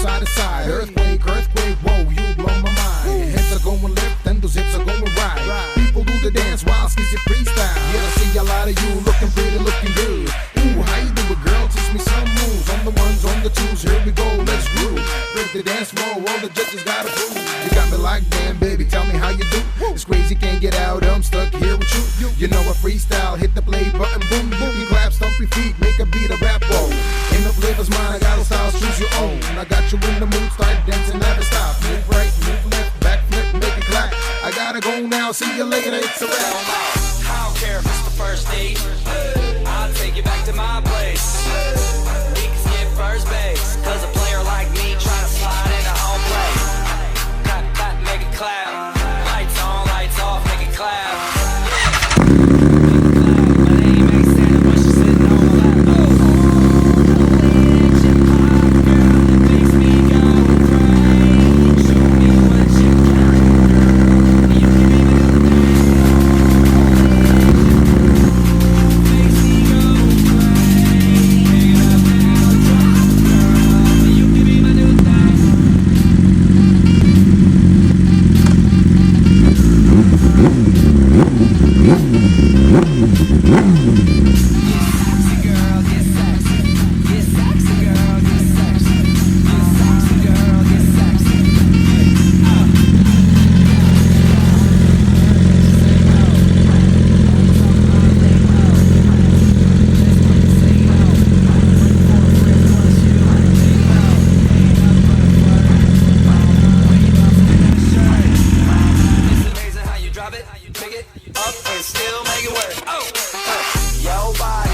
side to side. Earthquake, earthquake, whoa, you blow my mind. Hips are going left and those hips are going right. People do the dance while skizzy freestyle. Yeah, I see a lot of you looking pretty, looking good. Ooh, how you do it, girl? Teach me some moves. On the ones, on the twos, here we go, let's groove. Break the dance floor, all the judges gotta prove. You got me like, damn, baby, tell me how you do. It's crazy, can't get out, I'm stuck here with you. You know I freestyle, hit the play button, boom, boom. You clap, stomp your feet, make a beat, a rap, whoa. Ain't no flavors mine, I got a style, choose your own. I got you in the mood, start dancing, never stop. Move right, move left, back flip, make it clap. I gotta go now, see you later, it's a wrap. I don't care if it's the first date. I'll take you back to my place. We can skip first base, cause a player like me trying to slide into home plate. Clap, clap, make it clap. Lights on, lights off, make it clap. My name ain't Santa, but she's sitting on my lap. The way that you pop, girl, it makes me go crazy. Show me what you got, girl. You can be my Up and still make it work. Yo, bye.